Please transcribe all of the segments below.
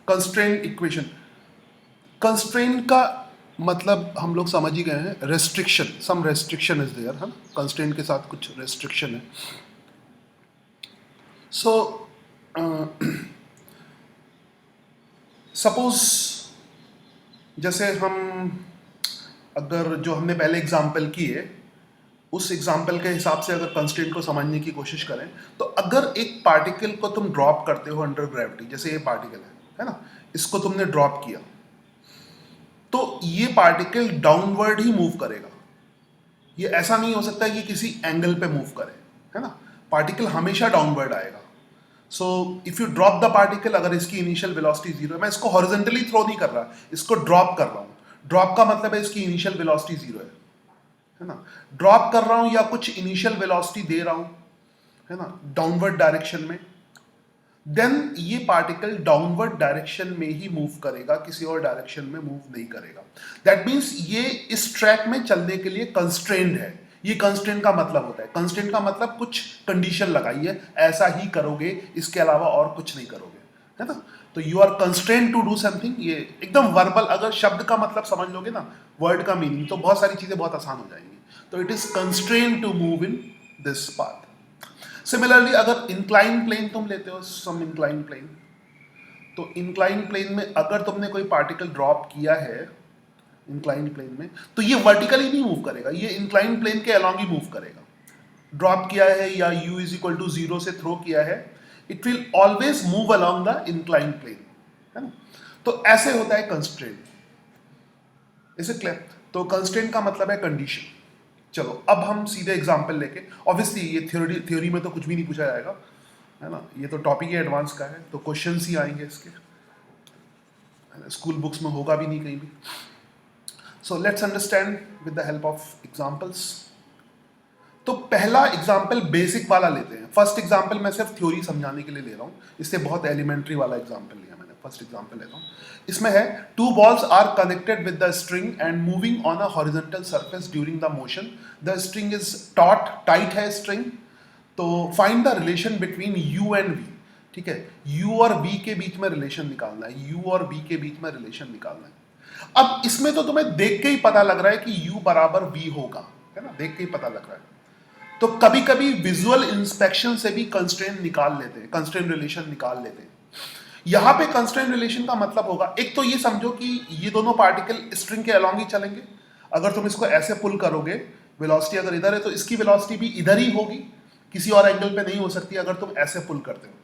Constraint equation, constraint का मतलब हम लोग समझ ही गए हैं, restriction, some restriction is there, है ना, कंस्ट्रेंट के साथ कुछ रेस्ट्रिक्शन है. सो सपोज जैसे हम अगर जो हमने पहले एग्जाम्पल किए उस एग्जाम्पल के हिसाब से अगर कंस्ट्रेंट को समझने की कोशिश करें, तो अगर एक पार्टिकल को तुम ड्रॉप करते हो अंडर ग्रेविटी, जैसे ये पार्टिकल है ना, इसको तुमने ड्रॉप किया, तो ये पार्टिकल डाउनवर्ड ही मूव करेगा. ये ऐसा नहीं हो सकता कि किसी एंगल पे मूव करे, है ना, पार्टिकल हमेशा डाउनवर्ड आएगा. So if you drop the particle, अगर इसकी इनिशियल वेलोसिटी जीरो है, मैं इसको हॉरिजॉन्टली थ्रो नहीं कर रहा, इसको ड्रॉप कर रहा हूँ. ड्रॉप का मतलब है इसकी इनिशियल वेलोसिटी जीरो है ना, ड्रॉप कर रहा हूँ या कुछ इनिशियल वेलोसिटी दे रहा हूँ, है ना, डाउनवर्ड डायरेक्शन में, देन ये पार्टिकल डाउनवर्ड डायरेक्शन में ही मूव करेगा, किसी और डायरेक्शन में मूव नहीं करेगा. दैट मीन्स ये इस ट्रैक में चलने के लिए कंस्ट्रेंड है. ये कंस्ट्रेंट का मतलब होता है, कंस्ट्रेंट का मतलब कुछ कंडीशन लगाई है, ऐसा ही करोगे, इसके अलावा और कुछ नहीं करोगे, है ना. तो you are constraint to do something. ये एकदम वर्बल, अगर शब्द का मतलब समझ लोगे ना, वर्ड का मीनिंग, तो बहुत सारी चीजें बहुत आसान हो जाएंगी. तो it is constraint to move in this path. Similarly अगर इंक्लाइन प्लेन तुम लेते हो, सम इंक्लाइन प्लेन, तो इंक्लाइन प्लेन में अगर तुमने कोई पार्टिकल ड्रॉप किया है इंक्लाइन प्लेन में, तो ये वर्टिकली नहीं मूव करेगा, ये इंक्लाइन प्लेन के अलॉन्ग ही मूव करेगा. ड्रॉप किया है या u is equal to zero से थ्रो किया है, it will always move along the incline plane, है ना. तो ऐसे होता है कंस्ट्रेंट. Is it clear? तो कंस्ट्रेंट का मतलब है कंडीशन. चलो अब हम सीधे एग्जाम्पल लेके, ऑब्वियसली ये थ्योरी में तो कुछ भी नहीं पूछा जाएगा, है ना, ये तो टॉपिक ही एडवांस का है, तो क्वेश्चंस ही आएंगे इसके, स्कूल बुक्स में होगा भी नहीं कहीं भी. So let's understand with the help of examples. तो पहला एग्जाम्पल बेसिक वाला लेते हैं. फर्स्ट एग्जाम्पल मैं सिर्फ थ्योरी समझाने के लिए ले रहा हूँ, इससे बहुत एलिमेंट्री वाला एग्जाम्पल लिया मैंने. फर्स्ट एग्जाम्पल लेता हूँ. इसमें है two balls are connected with the string and moving on a horizontal surface during the motion. The string is taut, tight है स्ट्रिंग. तो find the relation between U and V. ठीक है, you और we के बीच में relation निकालना है, you और वी के बीच में रिलेशन निकालना है. अब इसमें तो तुम्हें देख के ही पता लग रहा है कि u बराबर v होगा, है ना, देख के ही पता लग रहा है. तो कभी कभी विजुअल इंस्पेक्शन से भी कंस्ट्रेंट निकाल लेते हैं, कंस्ट्रेंट रिलेशन निकाल लेते हैं. यहां पे कंस्ट्रेंट रिलेशन का मतलब होगा, एक तो ये समझो कि ये दोनों पार्टिकल स्ट्रिंग के अलॉन्ग ही चलेंगे. अगर तुम इसको ऐसे पुल करोगे, वेलोसिटी अगर इधर है तो इसकी वेलोसिटी भी इधर ही होगी, किसी और एंगल पे नहीं हो सकती अगर तुम ऐसे पुल करते हो.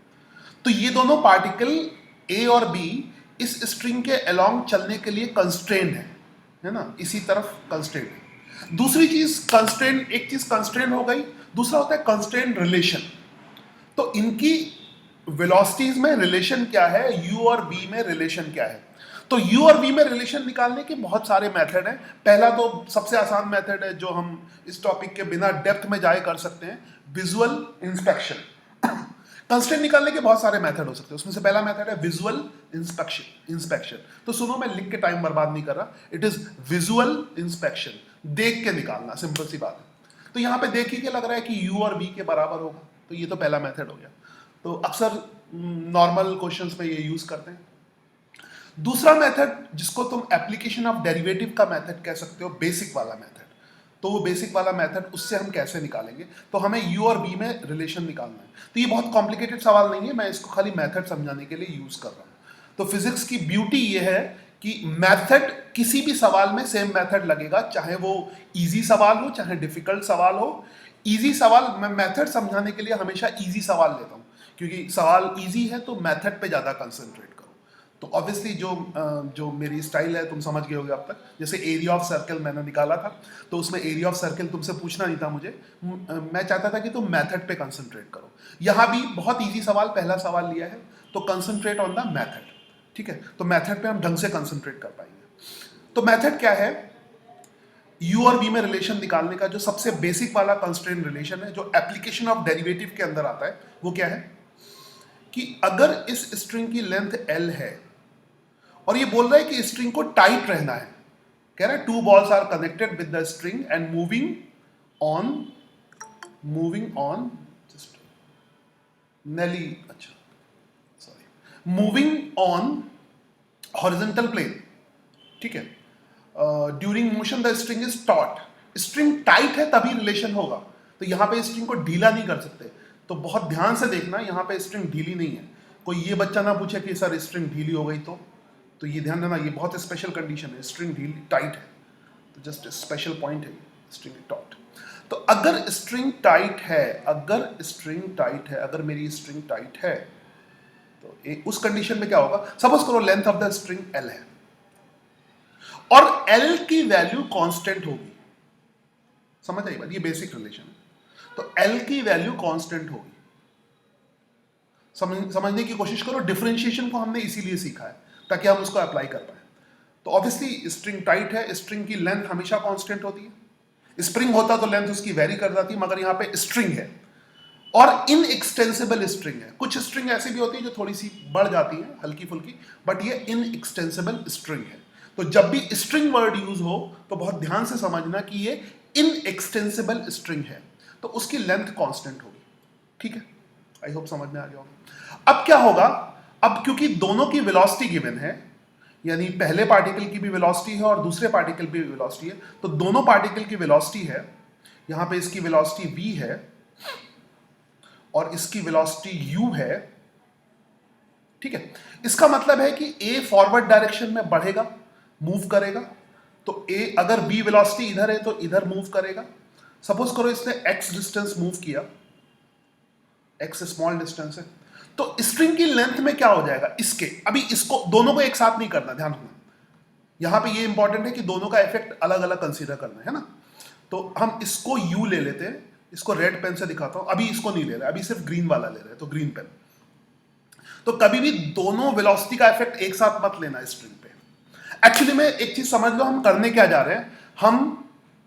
तो ये दोनों पार्टिकल ए और बी इस स्ट्रिंग के अलॉन्ग चलने के लिए कंस्ट्रेंट है ना, इसी तरफ कंस्ट्रेंट है. दूसरी चीज कंस्ट्रेंट, एक चीज कंस्ट्रेंट हो गई, दूसरा होता है कंस्ट्रेंट रिलेशन. तो इनकी वेलोसिटीज में रिलेशन क्या है, u और v में रिलेशन क्या है. तो u और v में रिलेशन निकालने के बहुत सारे मेथड हैं. पहला तो सबसे आसान मेथड है जो हम इस टॉपिक के बिना डेप्थ में जाए कर सकते हैं, विजुअल इंस्पेक्शन. कंस्ट्रेंट निकालने के बहुत सारे मेथड हो सकते हैं, उसमें से पहला मेथड है विजुअल इंस्पेक्शन. तो सुनो, मैं लिख के टाइम बर्बाद नहीं कर रहा, इट इज विजुअल इंस्पेक्शन. देख के निकालना, सिंपल सी बात है. तो यहां पे देख ही के लग रहा है कि u और v के बराबर होगा, तो ये तो पहला मेथड हो गया. तो अक्सर नॉर्मल क्वेश्चंस में ये यूज करते हैं. दूसरा मेथड जिसको तुम एप्लीकेशन ऑफ डेरिवेटिव का मेथड कह सकते हो, बेसिक वाला मेथड. तो वो बेसिक वाला मेथड, उससे हम कैसे निकालेंगे, तो हमें u और v में रिलेशन निकालना है. तो ये बहुत कॉम्प्लिकेटेड सवाल नहीं है, मैं इसको खाली मेथड समझाने के लिए यूज कर रहा हूं. तो फिजिक्स की ब्यूटी ये है कि मेथड किसी भी सवाल में सेम मेथड लगेगा, चाहे वो इजी सवाल हो चाहे डिफिकल्ट सवाल हो. इजी सवाल, मैं मेथड समझाने के लिए हमेशा इजी सवाल लेता हूं, क्योंकि सवाल इजी है तो मेथड पे ज्यादा कंसंट्रेट करो. तो ऑब्वियसली जो मेरी स्टाइल है तुम समझ गए होगे अब तक. जैसे एरिया ऑफ सर्कल मैंने निकाला था, तो उसमें एरिया ऑफ सर्कल तुमसे पूछना नहीं था मुझे, मैं चाहता था कि तुम मेथड पे कंसंट्रेट करो. यहां भी बहुत इजी सवाल, पहला सवाल लिया है, तो कंसंट्रेट ऑन द मेथड. ठीक है, तो मेथड पे हम ढंग से कंसंट्रेट कर पाएंगे. तो मेथड क्या है, u और v में रिलेशन निकालने का जो सबसे बेसिक वाला कंस्ट्रेंट रिलेशन है, जो एप्लीकेशन ऑफ डेरिवेटिव के अंदर आता है, वो क्या है कि अगर इस स्ट्रिंग की लेंथ l है और ये बोल रहा है कि स्ट्रिंग को टाइट रहना है, कह रहा है two balls are connected with the string and moving on just नेली, अच्छा sorry, moving on horizontal plane, ठीक है। During motion the string is taut, string tight है तभी रिलेशन होगा, तो यहाँ पे स्ट्रिंग को ढीला नहीं कर सकते। तो बहुत ध्यान से देखना, यहाँ पे स्ट्रिंग ढीली नहीं है। कोई ये बच्चा ना पूछे कि सर स्ट्रिंग ढीली हो गई, तो ये ध्यान देना, ये बहुत स्पेशल कंडीशन है, स्ट्रिंग ढीली टाइट है, तो जस्ट स्पेशल पॉइंट है स्ट्रिंग टॉट। तो अगर स्ट्रिंग टाइट है, अगर मेरी स्ट्रिंग टाइट है, तो उस कंडीशन में क्या होगा, सपोज करो length of the string L है और एल की वैल्यू कांस्टेंट होगी, समझ आई बात, ये बेसिक रिलेशन है। तो एल की वैल्यू कांस्टेंट होगी, समझने की कोशिश करो। डिफरेंशिएशन को हमने इसीलिए सीखा है ताकि हम उसको अप्लाई कर पाए। तो ऑब्वियसली स्ट्रिंग टाइट है, स्ट्रिंग की लेंथ हमेशा कांस्टेंट होती है। स्प्रिंग होता तो लेंथ उसकी वेरी कर जाती, मगर यहां पे स्ट्रिंग है और इनएक्सटेंसिबल स्ट्रिंग है। कुछ स्ट्रिंग ऐसी भी होती है जो थोड़ी सी बढ़ जाती है, हल्की फुल्की, बट ये इनएक्सटेंसिबल स्ट्रिंग है। तो जब भी स्ट्रिंग वर्ड यूज हो तो बहुत ध्यान से समझना कि ये इनएक्सटेंसिबल स्ट्रिंग है, तो उसकी लेंथ कांस्टेंट होगी, ठीक है। आई होप समझ में आ गया होगा। अब क्या होगा, अब क्योंकि दोनों की वेलोसिटी गिवन है, यानी पहले पार्टिकल की भी वेलोसिटी है और दूसरे पार्टिकल की भी वेलोसिटी है, तो दोनों पार्टिकल की वेलोसिटी है, यहां पे इसकी वेलोसिटी v है और इसकी वेलोसिटी u है, ठीक है। इसका मतलब है कि a फॉरवर्ड डायरेक्शन में बढ़ेगा, मूव करेगा, तो a अगर b वेलोसिटी इधर है तो इधर मूव करेगा। सपोज करो इसने x डिस्टेंस मूव किया, x स्मॉल डिस्टेंस है, तो स्ट्रिंग की लेंथ में क्या हो जाएगा, इसके, अभी इसको दोनों को एक साथ नहीं करना, ध्यान रखना, यहां पे ये इंपॉर्टेंट है कि दोनों का इफेक्ट अलग अलग कंसीडर करना है ना। तो हम इसको u ले लेते हैं, इसको रेड पेन से दिखाता हूं, अभी इसको नहीं ले रहे, अभी सिर्फ ग्रीन वाला ले रहे हैं, तो ग्रीन पेन। तो कभी भी दोनों वेलोसिटी का इफेक्ट एक साथ मत लेना स्ट्रिंग पे। एक्चुअली में एक चीज समझ लो, हम करने क्या जा रहे हैं,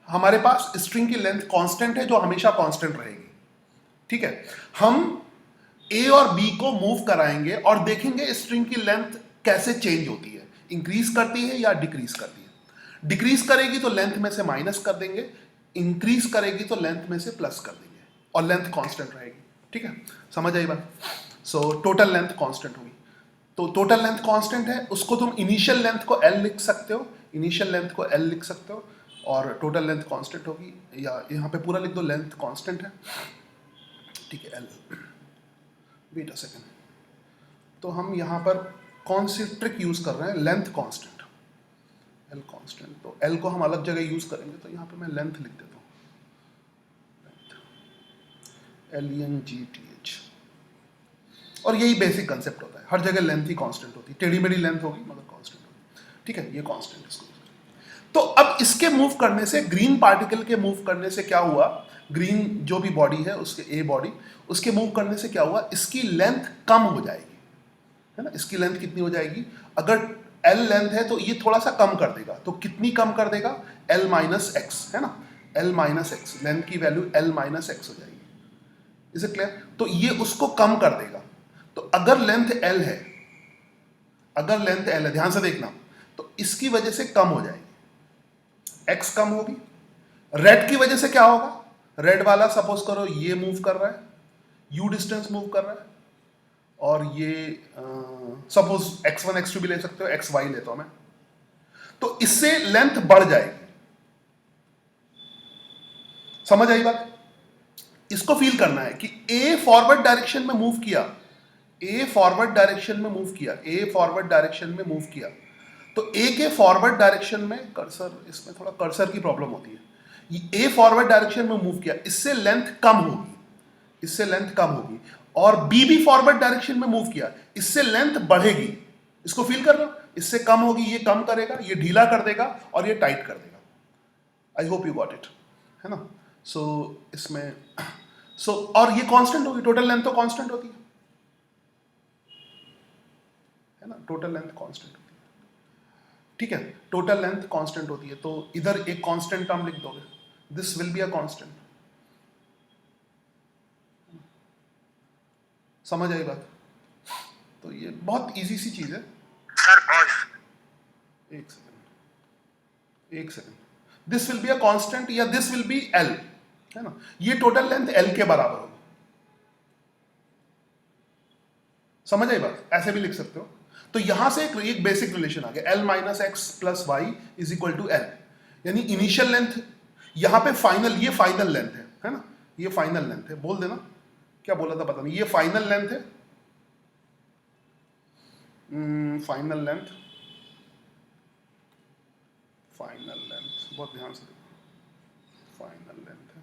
हमारे पास स्ट्रिंग की लेंथ कांस्टेंट है जो हमेशा कांस्टेंट रहेगी, ठीक है। हम ए और बी को मूव कराएंगे और देखेंगे स्ट्रिंग की लेंथ कैसे चेंज होती है, इंक्रीज करती है या डिक्रीज करती है। डिक्रीज करेगी तो लेंथ में से माइनस कर देंगे, इंक्रीज करेगी तो लेंथ में से प्लस कर देंगे, और लेंथ कांस्टेंट रहेगी, ठीक है। समझ आई बात। सो टोटल लेंथ कांस्टेंट होगी, तो टोटल लेंथ कांस्टेंट है, उसको तुम इनिशियल लेंथ को एल लिख सकते हो, इनिशियल लेंथ को एल लिख सकते हो, और टोटल लेंथ कांस्टेंट होगी, या यहाँ पे पूरा लिख दो लेंथ कांस्टेंट है, ठीक है, एल। वेट अ सेकेंड, तो हम यहाँ पर कौन सी ट्रिक यूज कर रहे हैं, लेंथ कांस्टेंट, एल कांस्टेंट, तो एल को हम अलग जगह यूज करेंगे, तो यहाँ पे मैं लेंथ लिख देता हूँ, LENGTH। और यही बेसिक कंसेप्ट होता है, हर जगह लेंथ ही कांस्टेंट होती है, टेढ़ी मेढ़ी लेंथ होगी मगर कांस्टेंट होगी, ठीक है, ये कांस्टेंट इसको। तो अब इसके मूव करने से, ग्रीन पार्टिकल के मूव करने से क्या हुआ, ग्रीन जो भी बॉडी है उसके ए बॉडी, उसके मूव करने से क्या हुआ, इसकी लेंथ कम हो जाएगी, है ना। इसकी लेंथ कितनी हो जाएगी, अगर एल लेंथ है तो ये थोड़ा सा कम कर देगा, तो कितनी कम कर देगा, एल माइनस एक्स, है ना, एल माइनस एक्स, लेंथ की वैल्यू एल माइनस एक्स हो जाएगी, इसे क्लियर। तो ये उसको कम कर देगा, तो अगर लेंथ एल है, ध्यान से देखना, तो इसकी वजह से कम हो जाएगी, एक्स कम होगी। रेड की वजह से क्या होगा, रेड वाला सपोज करो ये मूव कर रहा है, यू डिस्टेंस मूव कर रहा है, और ये सपोज x1 x2 भी ले सकते हो, xy लेता हूं मैं, तो इससे लेंथ बढ़ जाएगी। समझ आई बात। इसको फील करना है कि a फॉरवर्ड डायरेक्शन में मूव किया, a फॉरवर्ड डायरेक्शन में मूव किया, a फॉरवर्ड डायरेक्शन में मूव किया, तो a के फॉरवर्ड डायरेक्शन में कर्सर, इसमें थोड़ा कर्सर की प्रॉब्लम होती है, a फॉरवर्ड डायरेक्शन में मूव किया, इससे लेंथ कम होगी, इससे लेंथ कम होगी, और b भी फॉरवर्ड डायरेक्शन में मूव किया, इससे लेंथ बढ़ेगी। इसको फील कर रहे हो, इससे कम होगी, ये कम करेगा, ये ढीला कर देगा और ये टाइट कर देगा। आई होप यू गॉट इट, है ना। सो इसमें और ये कांस्टेंट होगी, टोटल लेंथ तो कांस्टेंट होती है ना, टोटल लेंथ कांस्टेंट होती है, ठीक है, टोटल लेंथ कांस्टेंट होती है, तो इधर एक कांस्टेंट टर्म लिख दोगे, this will be a constant. समझ आई बात। तो ये बहुत इजी सी चीज है। एक second, this will be a constant या दिस विल बी एल, है ना, ये टोटल लेंथ एल के बराबर होगी। समझ आई बात, ऐसे भी लिख सकते हो। तो यहां से एक बेसिक रिलेशन आ गया, L minus X plus Y is equal to L, यानी इनिशियल लेंथ यहां पे फाइनल, ये फाइनल लेंथ है ना, ये फाइनल लेंथ है, बोल देना क्या बोला था पता नहीं, ये फाइनल लेंथ है, फाइनल लेंथ, फाइनल लेंथ बहुत ध्यान से देखो, फाइनल लेंथ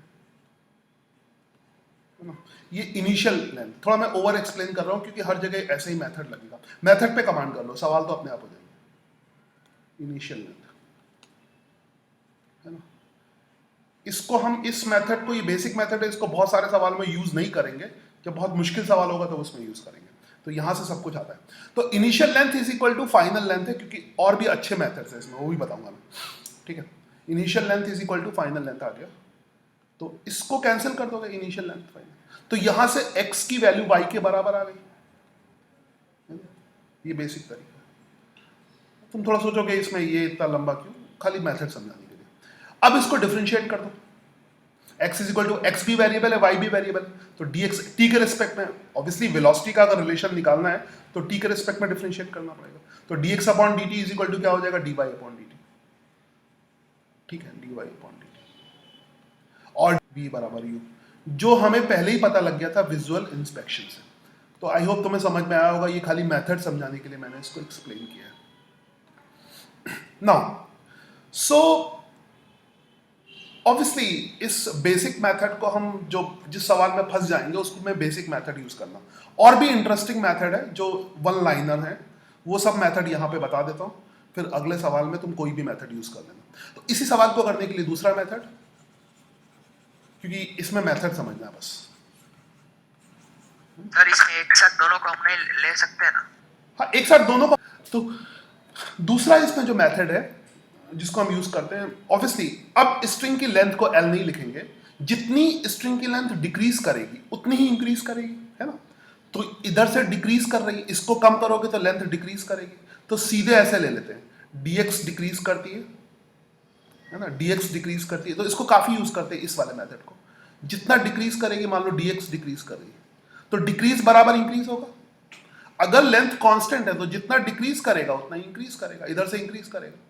है ना, ये इनिशियल लेंथ। थोड़ा मैं ओवर एक्सप्लेन कर रहा हूं क्योंकि हर जगह ऐसे ही मेथड लगेगा, मेथड पे कमांड कर लो, सवाल तो अपने आप हो जाएंगे। इनिशियल लेंथ है ना, इसको हम इस मेथड को, ये बेसिक मेथड है, इसको बहुत सारे सवाल में यूज नहीं करेंगे, जब बहुत मुश्किल सवाल होगा तो उसमें यूज करेंगे। तो यहां से सब कुछ आता है। तो initial length is equal to final length है, क्योंकि और भी अच्छे मेथड्स है इसमें, वो भी बताऊंगा मैं, ठीक है। Initial length is equal to final length आ गया, तो इसको कैंसिल कर दोगे, इनिशियल लेंथ फाइनल, तो यहां से x की वैल्यू y के बराबर आ गई। ये बेसिक तरीका है। तुम थोड़ा सोचोगे इसमें ये इतना लंबा क्यों, खाली मेथड समझाने के लिए। अब इसको डिफरेंशिएट कर दो, x is equal to, x भी वेरिएबल है, y भी वेरिएबल, तो dx t के रिस्पेक्ट में, ऑब्वियसली वेलोसिटी का अगर रिलेशन निकालना है तो t के रिस्पेक्ट में डिफरेंशिएट करना पड़ेगा, तो dx upon dt is equal to क्या हो जाएगा, dy अपॉन dt, ठीक है, dy अपॉन dt, और v बराबर u, जो हमें पहले ही पता लग गया था विजुअल इंस्पेक्शन से। तो आई होप तुम्हें समझ में आया होगा, ये खाली मेथड समझाने के लिए मैंने इसको एक्सप्लेन किया है। नाउ सो ऑब्वियसली इस बेसिक मेथड को हम, जो जिस सवाल में फंस जाएंगे उसको मैं बेसिक मेथड यूज करना, और भी इंटरेस्टिंग मेथड है जो वन लाइनर है, वो सब मेथड यहां पे बता देता हूं, फिर अगले सवाल में तुम कोई भी मेथड यूज कर लेना। तो इसी सवाल को करने के लिए दूसरा मेथड, क्योंकि इसमें मेथड समझना है बस। सर इसमें एक साथ दोनों को हम नहीं ले सकते ना? हाँ, एक साथ दोनों को। तो दूसरा इसमें जो मेथड है जिसको हम यूज करते हैं, ऑब्वियसली अब स्ट्रिंग की लेंथ को एल नहीं लिखेंगे, जितनी स्ट्रिंग की लेंथ डिक्रीज करेगी उतनी ही इंक्रीज करेगी, है ना। तो इधर से डिक्रीज कर रही है, इसको कम करोगे तो लेंथ डिक्रीज करेगी, तो सीधे ऐसे ले लेते हैं, dx डिक्रीज करती है ना, dx डिक्रीज करती है, तो इसको काफी यूज करते हैं इस वाले मेथड को। जितना डिक्रीज करेगी, मान लो dx डिक्रीज कर रही है, तो डिक्रीज बराबर इंक्रीज होगा। अगर लेंथ कांस्टेंट है तो जितना डिक्रीज करेगा उतना इंक्रीज करेगा, इधर से इंक्रीज करेगा।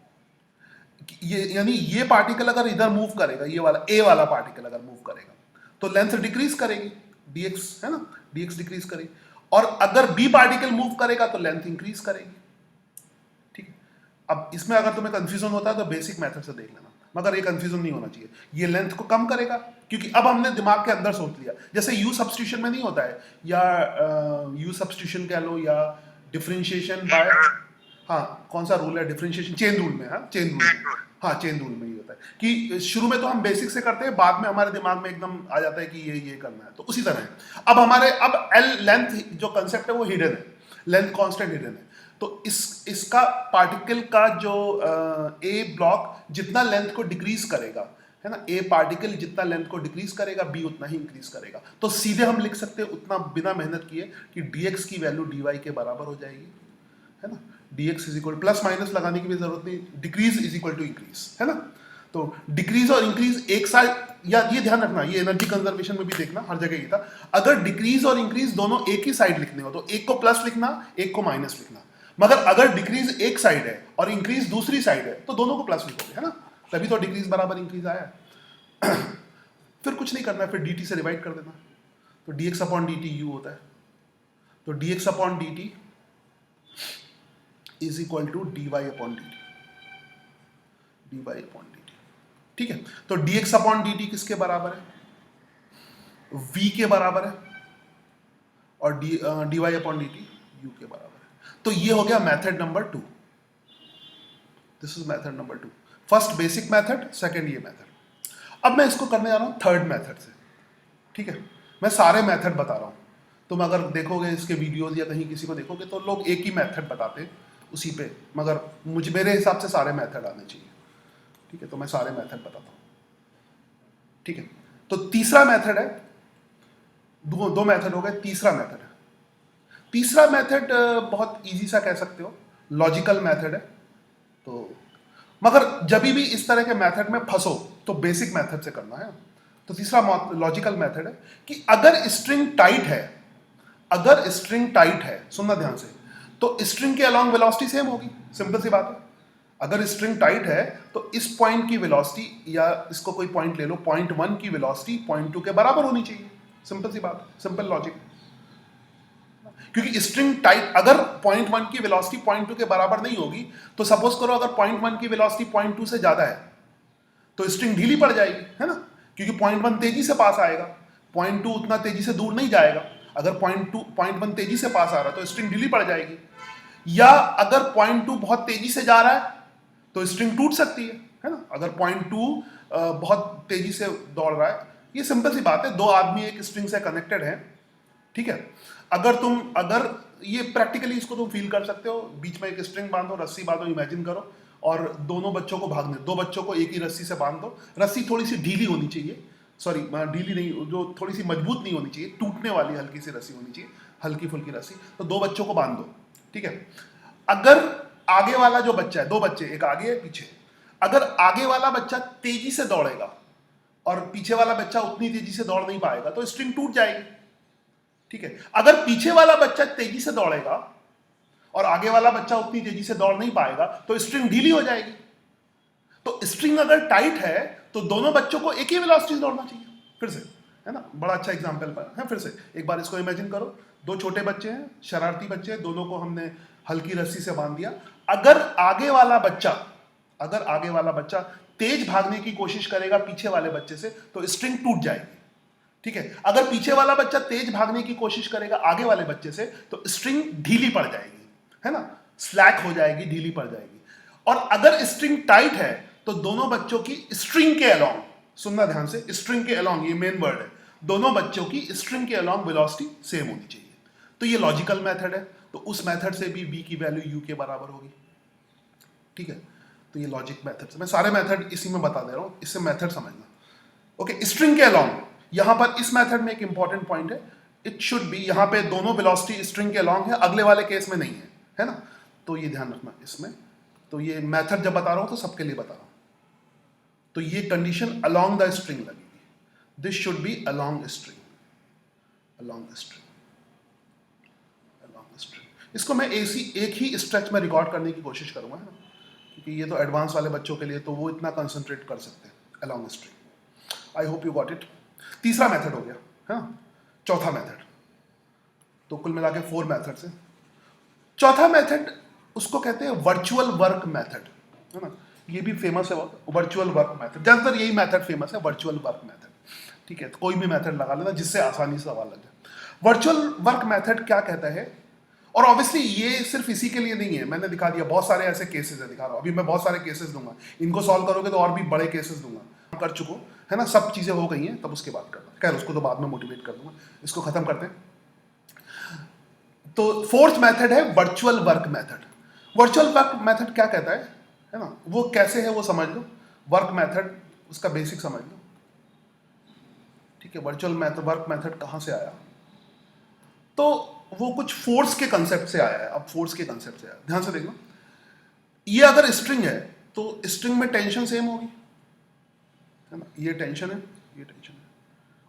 ये यानी ये पार्टिकल अगर इधर मूव करेगा, ये वाला a वाला पार्टिकल अगर मूव करेगा तो लेंथ डिक्रीज करेगी, dx है ना, dx डिक्रीज करेगी, और अगर b पार्टिकल मूव करेगा तो लेंथ इंक्रीज करेगी, ठीक है। अब इसमें अगर तुम्हें कंफ्यूजन होता है तो बेसिक मेथड से देख लेना, मगर ये कंफ्यूजन नहीं होना चाहिए। ये लेंथ को कम करेगा, क्योंकि अब हमने दिमाग के अंदर सोच लिया, जैसे यू सब्स्टिट्यूशन में नहीं होता है, या यू सब्स्टिट्यूशन कह लो, या डिफरेंशिएशन बाय, हाँ कौन सा रूल है, डिफरेंशिएशन चेन रूल में, हाँ चेन रूल में, हाँ चेन रूल में ही होता है कि शुरू में तो हम बेसिक से करते हैं, बाद में हमारे दिमाग में एकदम आ जाता है कि ये करना है, तो उसी तरह है। अब हमारे, अब एल लेंथ जो कंसेप्ट है वो हिडन है, लेंथ कांस्टेंट हिडन है, तो इसका पार्टिकल का जो ए ब्लॉक जितना लेंथ को डिक्रीज करेगा, है ना, ए पार्टिकल जितना लेंथ को डिक्रीज करेगा, बी उतना ही इंक्रीज करेगा, तो सीधे हम लिख सकते हैं उतना बिना मेहनत किए कि dx की वैल्यू dy के बराबर हो जाएगी, है ना। dx is equal, plus minus लगाने की भी जरूरत नहीं, decrease is equal to increase, है ना। तो डिक्रीज और इंक्रीज एक साथ, या ये ध्यान रखना, ये एनर्जी कंजर्वेशन में भी देखना, हर जगह ये था, अगर डिक्रीज और इंक्रीज दोनों एक ही साइड लिखने हो तो एक को प्लस लिखना, एक को माइनस लिखना, मगर अगर डिक्रीज एक साइड है और इंक्रीज दूसरी साइड है तो दोनों को प्लस लिखोगे, है ना, तभी तो डिक्रीज बराबर इंक्रीज आया। फिर कुछ नहीं करना है, फिर dt से डिवाइड कर देना, तो dx अपॉन dt u होता है, तो dx upon dt is equal to dy upon dt, dy upon dt, ठीक है। तो dx अपॉन dt किसके बराबर है, v के बराबर है, और dy अपॉन dt u के बराबर है। तो ये हो गया method number 2, this is method number 2, first basic method, second ये मेथड। अब मैं इसको करने जा रहा हूं थर्ड मेथड से, ठीक है। मैं सारे मेथड बता रहा हूं, तुम अगर देखोगे इसके वीडियोस या कहीं किसी को देखोगे तो लोग एक ही मेथड बताते हैं उसी पे, मगर मेरे हिसाब से सारे मेथड आने चाहिए, ठीक है। तो मैं सारे मेथड बताता हूं, ठीक है। तो तीसरा मेथड है, दो मेथड हो गए, तीसरा मेथड है। तीसरा मेथड बहुत इजी सा कह सकते हो, लॉजिकल मेथड है। तो मगर जब भी इस तरह के मेथड में फंसो तो बेसिक मेथड से करना है। तो तीसरा लॉजिकल मेथड है कि अगर स्ट्रिंग टाइट है, अगर स्ट्रिंग टाइट है, सुनना ध्यान से, तो स्ट्रिंग के अलोंग वेलोसिटी सेम होगी, सिंपल सी बात है। अगर स्ट्रिंग टाइट है तो इस पॉइंट की वेलोसिटी, या इसको कोई पॉइंट ले लो, पॉइंट 1 की वेलोसिटी पॉइंट 2 के बराबर होनी चाहिए, सिंपल सी बात, सिंपल लॉजिक। क्योंकि स्ट्रिंग टाइट, अगर पॉइंट 1 की वेलोसिटी पॉइंट 2 के बराबर नहीं होगी तो सपोज करो अगर पॉइंट 1 की वेलोसिटी पॉइंट 2 से ज्यादा है तो स्ट्रिंग ढीली पड़ जाएगी, है ना, क्योंकि पॉइंट 1 तेजी से पास आएगा, पॉइंट 2 उतना तेजी से दूर नहीं जाएगा। अगर पॉइंट 1 तेजी से पास आ रहा है तो स्ट्रिंग ढीली पड़ जाएगी। या अगर पॉइंट 2 बहुत तेजी से जा रहा है तो स्ट्रिंग टूट सकती है ना। अगर पॉइंट 2 बहुत तेजी से दौड़ रहा है, ये सिंपल सी बात है, दो आदमी एक स्ट्रिंग से कनेक्टेड है, ठीक है। अगर ये प्रैक्टिकली इसको तुम फील कर सकते हो, बीच में एक स्ट्रिंग बांधो, रस्सी बांधो, इमेजिन करो, और दोनों बच्चों को भागने, दो बच्चों को एक ही रस्सी से बांध दो। रस्सी थोड़ी सी ढीली होनी चाहिए, सॉरी ढीली नहीं, जो थोड़ी सी मजबूत नहीं होनी चाहिए, टूटने वाली हल्की सी रस्सी होनी चाहिए, हल्की फुल्की रस्सी। तो दो बच्चों को बांध दो, ठीक है। अगर आगे वाला जो बच्चा है, दो बच्चे, एक आगे है पीछे, अगर आगे वाला बच्चा तेजी से दौड़ेगा और पीछे वाला बच्चा उतनी तेजी से दौड़ नहीं पाएगा तो स्ट्रिंग टूट जाएगी, ठीक है। अगर पीछे वाला बच्चा तेजी से दौड़ेगा और आगे वाला बच्चा उतनी तेजी से दौड़ नहीं पाएगा तो स्ट्रिंग ढीली हो जाएगी। तो स्ट्रिंग अगर टाइट है तो दोनों बच्चों को एक ही वेलोसिटी से दौड़ना चाहिए। फिर से, है ना, बड़ा अच्छा एग्जांपल है। फिर से एक बार इसको इमेजिन करो, दो छोटे बच्चे हैं, शरारती बच्चे हैं, दोनों को हमने हल्की रस्सी से बांध दिया। अगर आगे वाला बच्चा तेज भागने की कोशिश करेगा पीछे वाले बच्चे से तो स्ट्रिंग टूट जाएगी, ठीक है। अगर पीछे वाला बच्चा तेज भागने की कोशिश करेगा आगे वाले बच्चे से तो स्ट्रिंग ढीली पड़ जाएगी, है ना, स्लैक हो जाएगी, ढीली पड़ जाएगी। और अगर स्ट्रिंग टाइट है तो दोनों बच्चों की स्ट्रिंग के अलोंग, सुनना ध्यान से, स्ट्रिंग के अलोंग, ये मेन वर्ड है, दोनों बच्चों की स्ट्रिंग के अलोंग वेलोसिटी सेम होनी चाहिए। तो ये लॉजिकल मेथड है, तो उस मेथड से भी v की वैल्यू u के बराबर होगी, ठीक है। तो ये लॉजिक मेथड से, मैं सारे मेथड इसी में बता दे रहा हूं, इससे मेथड समझना। ओके, स्ट्रिंग के अलोंग, यहां पर इस मेथड में एक इंपॉर्टेंट पॉइंट है, इट शुड बी, यहां पे दोनों वेलोसिटी स्ट्रिंग के अलोंग है, अगले वाले केस में नहीं है ना। तो ये ध्यान रखना इसमें। तो ये मेथड जब बता रहा हूं तो सबके लिए बता रहा हूं। तो ये कंडीशन अलोंग द स्ट्रिंग लगेगी, this should be along string, along string, along string. इसको मैं एक ही स्ट्रेच में रिकॉर्ड करने की कोशिश करूंगा, है ना, क्योंकि ये तो एडवांस वाले बच्चों के लिए, तो वो इतना कंसंट्रेट कर सकते हैं, along string. I hope you got it. तीसरा मेथड हो गया, हाँ। चौथा मेथड, तो कुल मिला के 4 मेथड्स हैं। चौथा मेथड उसको कहते हैं वर्चुअल वर्क मेथड, है ना, ये भी फेमस है, वर्चुअल वर्क मेथड। ज्यादातर यही मेथड फेमस है, वर्चुअल वर्क मेथड, ठीक है। तो कोई भी मेथड लगा लेना जिससे आसानी से सवाल लग जाए। वर्चुअल वर्क मेथड क्या कहता है, और ऑब्वियसली ये सिर्फ इसी के लिए नहीं है, मैंने दिखा दिया, बहुत सारे ऐसे केसेस है, दिखा रहा हूं अभी मैं, बहुत सारे केसेस दूंगा, इनको सॉल्व करोगे तो और भी बड़े केसेस दूंगा, कर चुको, है ना, सब चीजें हो गई हैं, तब उसके बाद करना, खैर उसको तो बाद में मोटिवेट कर दूंगा। इसको खत्म करते हैं। तो फोर्थ मेथड है virtual work method. Virtual work method क्या कहता है ना, वो कैसे है वो समझ लो, वर्क मेथड उसका बेसिक समझ लो, ठीक है। वर्चुअल वर्क मेथड कहां से आया, तो वो कुछ फोर्स के कंसेप्ट से आया है। अब फोर्स के कंसेप्ट से आया, ध्यान से देखना, ये अगर स्ट्रिंग है तो स्ट्रिंग में टेंशन सेम होगी, है ना, ये टेंशन है, ये टेंशन है।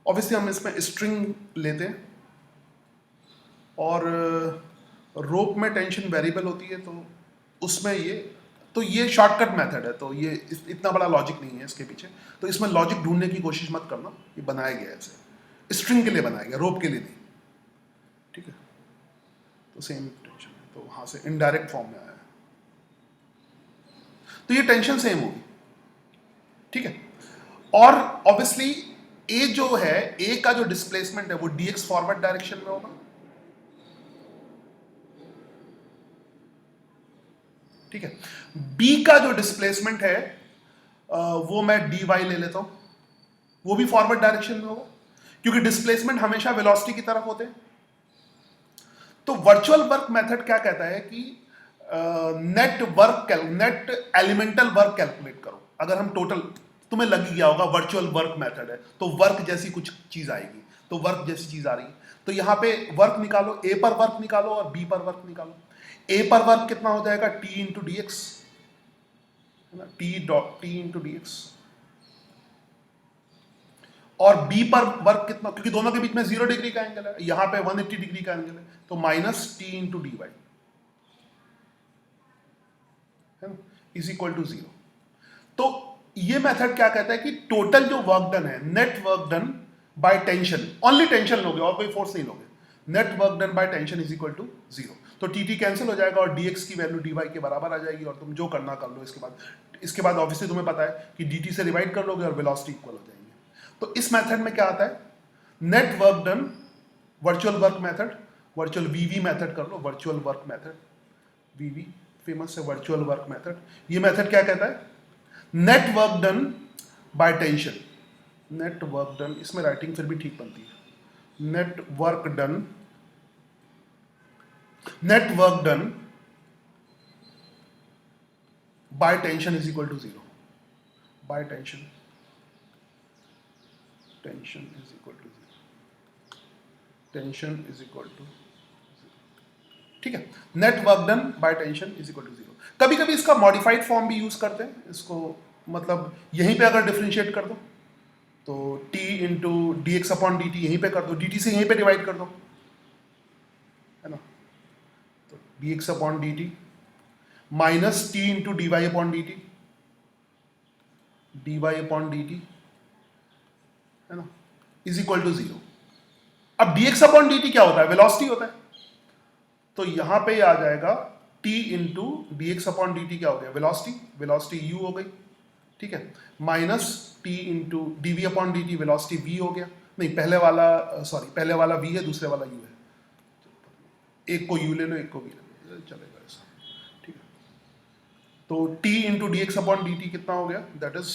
ऑब्वियसली हम इसमें स्ट्रिंग लेते हैं और रोप में टेंशन वेरिएबल होती है, तो उसमें ये शॉर्टकट मेथड है, तो ये इतना बड़ा लॉजिक नहीं है इसके पीछे, तो इसमें लॉजिक ढूंढने की कोशिश मत करना, ये बनाया गया है ऐसे, स्ट्रिंग के लिए बनाया गया, रोप के लिए नहीं, ठीक है। तो सेम टेंशन है, तो वहां से इनडायरेक्ट फॉर्म में आया है, तो ये टेंशन सेम होगी, ठीक है। और ऑब्वियसली ए जो है, ए का जो डिस्प्लेसमेंट है वो dx फॉरवर्ड डायरेक्शन में होगा, ठीक है। बी का जो डिस्प्लेसमेंट है वो मैं dy ले लेता हूं, वो भी फॉरवर्ड डायरेक्शन में होगा, क्योंकि डिस्प्लेसमेंट हमेशा वेलोसिटी की तरफ होते हैं। तो वर्चुअल वर्क मेथड क्या कहता है कि नेट एलिमेंटल वर्क कैलकुलेट करो। अगर हम टोटल, तुम्हें लग ही गया होगा वर्चुअल वर्क मेथड है तो वर्क जैसी कुछ चीज आएगी, तो वर्क जैसी चीज आ रही है, तो यहां पे वर्क निकालो, ए पर वर्क निकालो और बी पर वर्क निकालो। ए पर वर्क कितना हो जाएगा, T into D x, T into D x, और बी पर वर्क कितना, क्योंकि दोनों के बीच में 0 डिग्री का एंगल है, यहां पे 180 डिग्री का एंगल है, तो minus T into D Y, है ना, इज इक्वल टू 0। तो ये मेथड क्या कहता है कि टोटल जो वर्क डन है, net work done by tension, only tension लोगे और कोई फोर्स नहीं लोगे, net work done by tension is equal to 0। तो टी कैंसिल हो जाएगा और dx की वैल्यू dy के बराबर आ जाएगी और तुम जो करना कर लो। इसके बाद ऑब्वियसली तुम्हें पता है कि dt से डिवाइड कर लोगे और वेलोसिटी इक्वल हो जाएंगे। तो इस मेथड में क्या आता है, net work done, virtual work method, virtual VV method कर लो, virtual work method, VV famous है वर्चुअल वर्क मेथड। ये मेथड क्या कहता है, net work done by tension, net work done, इसमें राइटिंग फिर भी ठीक बनती है, net work done by tension is equal to 0, by tension is equal to 0, tension is equal to, ठीक है, net work done by tension is equal to 0। कभी कभी इसका मॉडिफाइड फॉर्म भी यूज करते हैं इसको, मतलब यहीं पे अगर डिफरेंशिएट कर दो तो t into D X upon D T यहीं पे कर दो, dt से यहीं पे डिवाइड कर दो, है ना, तो D X upon D T minus T into D Y upon D T, D Y upon D T, है ना, इज इक्वल टू 0। अब D X upon D T क्या होता है, वेलोसिटी होता है, तो यहां पे आ जाएगा t into D X upon D T क्या हो गया, वेलोसिटी u हो गई, ठीक है, minus t into D V upon D T, velocity v हो गया, नहीं पहले वाला v है, दूसरे वाला u है, एक को u ले लो एक को v ले लो, चलेगा ऐसा, ठीक है। तो t into D X upon D T कितना हो गया, that is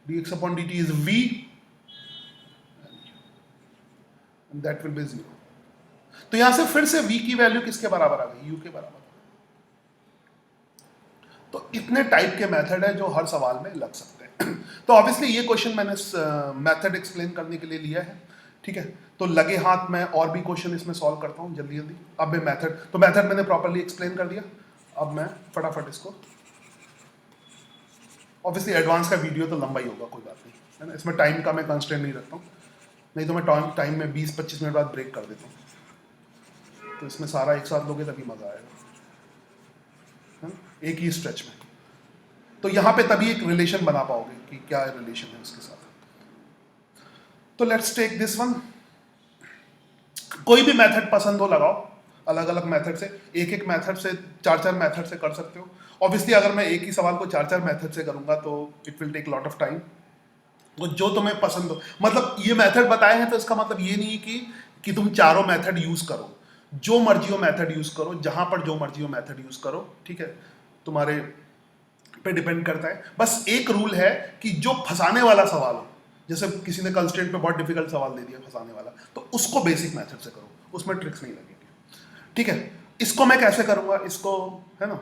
D X upon D T is v, that will be 0। तो यहां से फिर से v की वैल्यू किसके बराबर आ गई, u के बराबर। तो इतने टाइप के मेथड है जो हर सवाल में लग सकते हैं। तो ऑब्वियसली ये क्वेश्चन मैंने मेथड एक्सप्लेन करने के लिए लिया है, ठीक है। तो लगे हाथ मैं और भी क्वेश्चन इसमें सॉल्व करता हूँ जल्दी जल्दी। अब मैं मेथड मैंने प्रॉपर्ली एक्सप्लेन कर दिया, अब मैं फटाफट इसको, ऑब्वियसली एडवांस का वीडियो तो लंबा ही होगा, कोई बात नहीं, है ना, इसमें टाइम का मैं कंस्ट्रेंट नहीं रखता हूँ, नहीं तो मैं टाइम में 20-25 मिनट बाद ब्रेक कर देता हूँ, तो इसमें सारा एक साथ लोगे तभी मजा आएगा, है ना, एक ही स्ट्रेच में। तो यहां पे तभी एक रिलेशन बना पाओगे कि क्या रिलेशन है उसके साथ। तो लेट्स टेक दिस वन, कोई भी मेथड पसंद हो लगाओ, अलग अलग मेथड से, एक मेथड से 4 मेथड से कर सकते हो। ऑब्वियसली अगर मैं एक ही सवाल को 4 मेथड से करूंगा तो it will take lot of time. तो जो तुम्हें पसंद हो, मतलब ये मेथड बताए हैं तो इसका मतलब ये नहीं कि तुम चारों मेथड यूज करो, जो मर्जी हो मेथड यूज करो, जहां पर जो मर्जी हो मेथड यूज करो, ठीक है, तुम्हारे पे डिपेंड करता है। बस एक रूल है कि जो फंसाने वाला सवाल हो, जैसे किसी ने कंस्ट्रेंट पे बहुत डिफिकल्ट सवाल दे दिया फंसाने वाला, तो उसको बेसिक मेथड से करो, उसमें ट्रिक्स नहीं लगेंगे, ठीक है। इसको मैं कैसे करूंगा, इसको, है ना,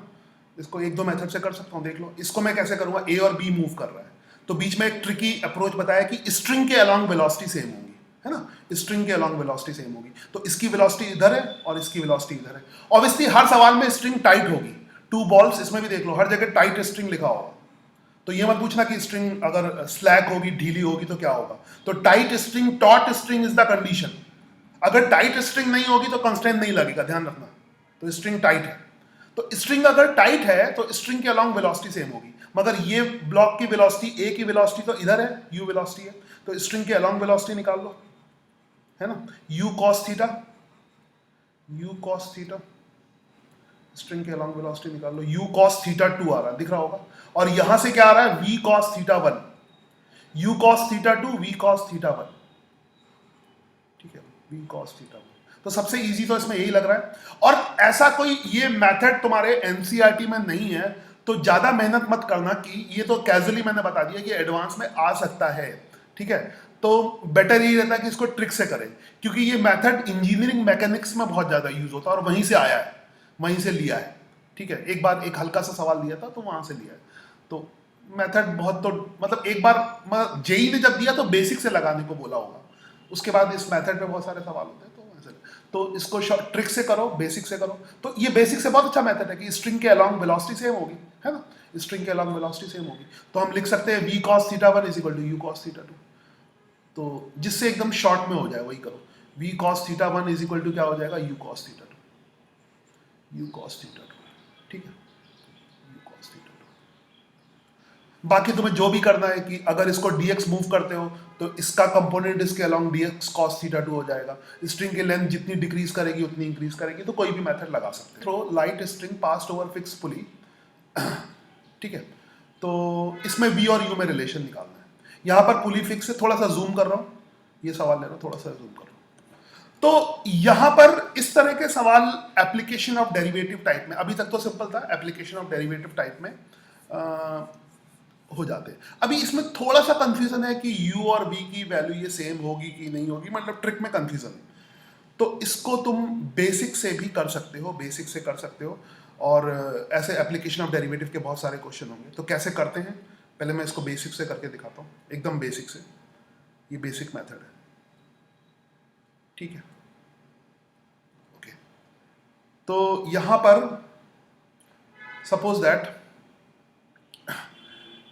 इसको 1-2 मेथड से कर सकता हूं, देख लो। इसको मैं कैसे करूंगा, ए और बी मूव कर रहा है, तो बीच में एक ट्रिकी अप्रोच बताया कि स्ट्रिंग के अलॉन्ग वेलोसिटी सेम होगी, है ना, स्ट्रिंग के अलॉन्ग वेलोसिटी सेम होगी, तो इसकी वेलोसिटी इधर है और इसकी वेलोसिटी इधर है। ऑब्वियसली हर सवाल में स्ट्रिंग टाइट होगी, 2 बॉल्स, इसमें भी देख लो हर जगह टाइट स्ट्रिंग लिखा होगा, तो ये मत पूछना कि स्ट्रिंग अगर स्लैक होगी, ढीली होगी तो क्या होगा। तो tight string, taught string is the condition. अगर टाइट स्ट्रिंग नहीं होगी तो कंस्ट्रेंट नहीं लगेगा, ध्यान रखना। तो स्ट्रिंग टाइट है, तो स्ट्रिंग अगर टाइट है तो स्ट्रिंग के अलॉन्ग वेलोसिटी सेम होगी, मगर ये ब्लॉक की वेलोसिटी, ए की वेलोसिटी तो इधर है, यू वेलोसिटी है, तो स्ट्रिंग के अलॉन्ग वेलोसिटी निकाल लो, है ना, यू कॉस थीटा, स्ट्रिंग के अलॉन्ग वेलोसिटी निकाल लो, u cos थीटा 2 आ रहा है, दिख रहा होगा, और यहां से क्या आ रहा है, v cos theta 1, u cos theta 2, v cos theta 1, ठीक है, v cos थीटा 1। तो सबसे इजी तो इसमें यही लग रहा है। और ऐसा कोई ये मेथड तुम्हारे एनसीईआरटी में नहीं है, तो ज्यादा मेहनत मत करना, कि ये तो कैजुअली मैंने बता दिया कि एडवांस में आ सकता है, ठीक है। तो बेटर यही रहता है कि इसको ट्रिक से करें, क्योंकि ये मेथड इंजीनियरिंग मैकेनिक्स में बहुत ज्यादा यूज होता है और वहीं से आया है, वहीं से लिया है, ठीक है। एक बार एक हल्का सा सवाल दिया था तो वहां से लिया है। तो मेथड बहुत, तो मतलब एक बार जेई ने जब दिया तो बेसिक से लगाने को बोला होगा, उसके बाद इस मेथड पे बहुत सारे सवाल होते हैं, तो वैसे तो इसको ट्रिक से करो, बेसिक से करो। तो ये बेसिक से बहुत अच्छा मेथड है कि स्ट्रिंग के अलॉन्ग वेलोसिटी सेम होगी, है ना, स्ट्रिंग के अलॉन्ग वेलोसिटी सेम होगी, तो हम लिख सकते हैं v cos theta 1 is equal to u cos theta 2। तो जिससे एकदम शॉर्ट में हो जाए वही करो, v cos theta 1 is equal to क्या हो जाएगा, u cos थीटा 2, ठीक है, u cos थीटा बाकी तुम्हें जो भी करना है कि अगर इसको dx मूव करते हो तो इसका कंपोनेंट इसके अलोंग dx cos थीटा 2 हो जाएगा। स्ट्रिंग की लेंथ जितनी डिक्रीज करेगी उतनी इंक्रीज करेगी, तो कोई भी मेथड लगा सकते हो। Through light string passed over fix pulley, ठीक है। तो इसमें वी और यू में रिलेशन निकालना है। यहां पर पुली फिक्स है, थोड़ा सा जूम कर रहा हूं, ये सवाल ले रहा हूं, थोड़ा सा जूम कर रहा हूं। तो यहां पर इस तरह के सवाल एप्लीकेशन ऑफ डेरिवेटिव टाइप में, अभी तक तो सिंपल था, एप्लीकेशन ऑफ डेरिवेटिव टाइप में हो जाते हैं। अभी इसमें थोड़ा सा कंफ्यूजन है कि u और v की वैल्यू ये सेम होगी कि नहीं होगी, मतलब ट्रिक में कंफ्यूजन है। तो इसको तुम बेसिक से भी कर सकते हो, बेसिक से कर सकते हो, और ऐसे एप्लीकेशन ऑफ डेरिवेटिव के बहुत सारे क्वेश्चन होंगे। तो कैसे करते हैं, पहले मैं इसको बेसिक से करके दिखाता हूँ, एकदम बेसिक से। ये बेसिक मेथड है, ठीक है, ओके। तो यहां पर सपोज दैट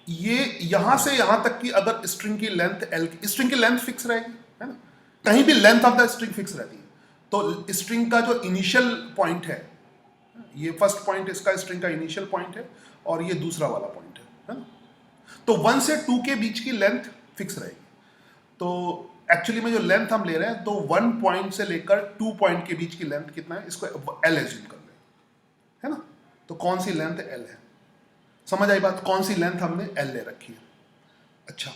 ये यहां से यहां तक की अगर स्ट्रिंग की लेंथ स्ट्रिंग की लेंथ फिक्स रहेगी, है ना, कहीं भी length of the string fix रहती है, तो स्ट्रिंग का जो इनिशियल पॉइंट है, ये फर्स्ट पॉइंट इसका स्ट्रिंग का इनिशियल पॉइंट है और ये दूसरा वाला पॉइंट है ना, तो 1 से 2 के बीच की लेंथ फिक्स रहेगी। तो एक्चुअली में जो लेंथ हम ले रहे हैं, तो 1 पॉइंट से लेकर 2 पॉइंट के बीच की लेंथ कितना है, इसको एल एज्यूम कर लें, है ना। तो कौन सी लेंथ एल है, समझ आई बात, कौन सी लेंथ हमने एल ले रखी है। अच्छा,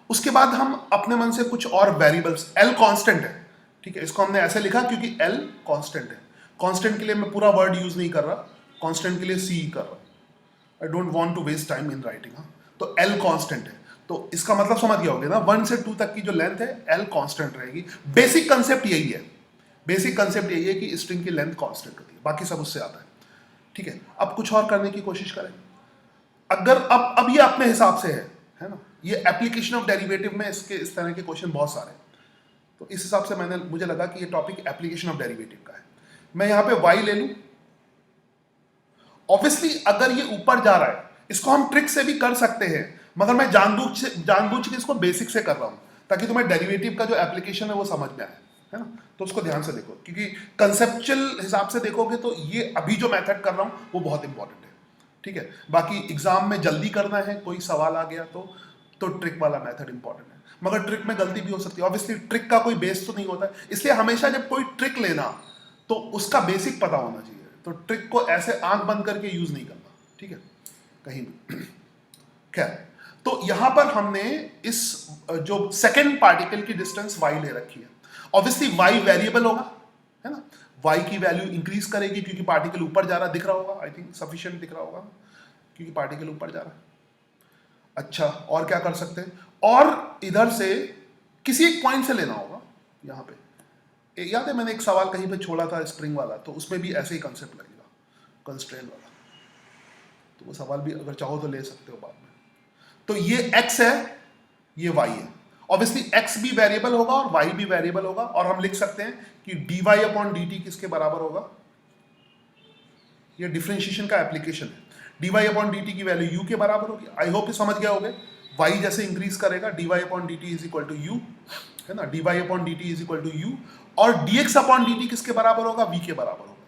उसके बाद हम अपने मन से कुछ और वेरिएबल्स, एल कांस्टेंट है, ठीक है, इसको हमने ऐसे लिखा क्योंकि एल कांस्टेंट है। कांस्टेंट के लिए मैं पूरा वर्ड यूज नहीं कर रहा, कांस्टेंट के लिए सी कर रहा हूं, I don't want to waste time in writing. हाँ, तो एल कांस्टेंट है, तो इसका मतलब समझ गया होगा ना, 1 से 2 तक की जो लेंथ है एल कांस्टेंट रहेगी। बेसिक कंसेप्ट यही है, बेसिक कंसेप्ट यही है कि स्ट्रिंग की लेंथ कांस्टेंट होती है, बाकी सब उससे आता है, ठीक है। अब कुछ और करने की कोशिश करें। अगर अब ये अपने हिसाब से है ना, ये एप्लीकेशन ऑफ डेरिवेटिव में इसके इस तरह के क्वेश्चन बहुत सारे हैं, तो इस हिसाब से मुझे लगा कि ये टॉपिक एप्लीकेशन ऑफ डेरिवेटिव का है। मैं यहां पे y ले लूं, ऑब्वियसली अगर ये ऊपर जा रहा है, इसको हम ट्रिक से भी कर सकते हैं, मगर मैं जानबूझ के इसको बेसिक से कर रहा हूं ताकि तुम्हें डेरिवेटिव का जो एप्लीकेशन है वो समझ में आए, है ना। तो उसको ध्यान से देखो, क्योंकि कंसेप्चुअल हिसाब से देखोगे तो ये अभी जो मेथड कर रहा हूं वो बहुत इंपॉर्टेंट है, ठीक है। बाकी एग्जाम में जल्दी करना है, कोई सवाल आ गया तो ट्रिक वाला मेथड इंपॉर्टेंट है, मगर ट्रिक में गलती भी हो सकती है। ऑब्वियसली ट्रिक का कोई बेस तो नहीं होता, इसलिए हमेशा जब कोई ट्रिक लेना तो उसका बेसिक पता होना चाहिए। तो ट्रिक को ऐसे आंख बंद करके यूज नहीं करना, ठीक है, कहीं भी। खैर, तो यहां पर हमने इस जो सेकेंड पार्टिकल की डिस्टेंस y ले रखी है। ऑब्वियसली y वेरिएबल होगा, है ना, y की वैल्यू इंक्रीज करेगी क्योंकि पार्टिकल ऊपर जा रहा, दिख रहा होगा, आई थिंक सफिशिएंट दिख रहा होगा, क्योंकि पार्टिकल ऊपर जा रहा है। अच्छा, और क्या कर सकते हैं, और इधर से किसी एक पॉइंट से लेना होगा। यहां पे याद है मैंने एक सवाल कहीं पे छोड़ा था स्प्रिंग वाला, तो उसमें भी ऐसे ही कंसेप्ट लगेगा, कंस्ट्रेंट वाला, तो वो सवाल भी अगर चाहो तो ले सकते हो बाद में। तो ये x है, ये y है। ऑब्वियसली x भी वेरिएबल होगा और y भी वेरिएबल होगा, और हम लिख सकते हैं कि dy अपॉन dt किसके बराबर होगा, ये डिफरेंशिएशन का एप्लीकेशन है। dy अपॉन dt की वैल्यू u के बराबर होगी। आई होप ये समझ गया होगे, y जैसे इंक्रीज करेगा dy upon dt is equal to u, है ना, dy upon dt is equal to u, और dx अपॉन dt किसके बराबर होगा, v के बराबर होगा।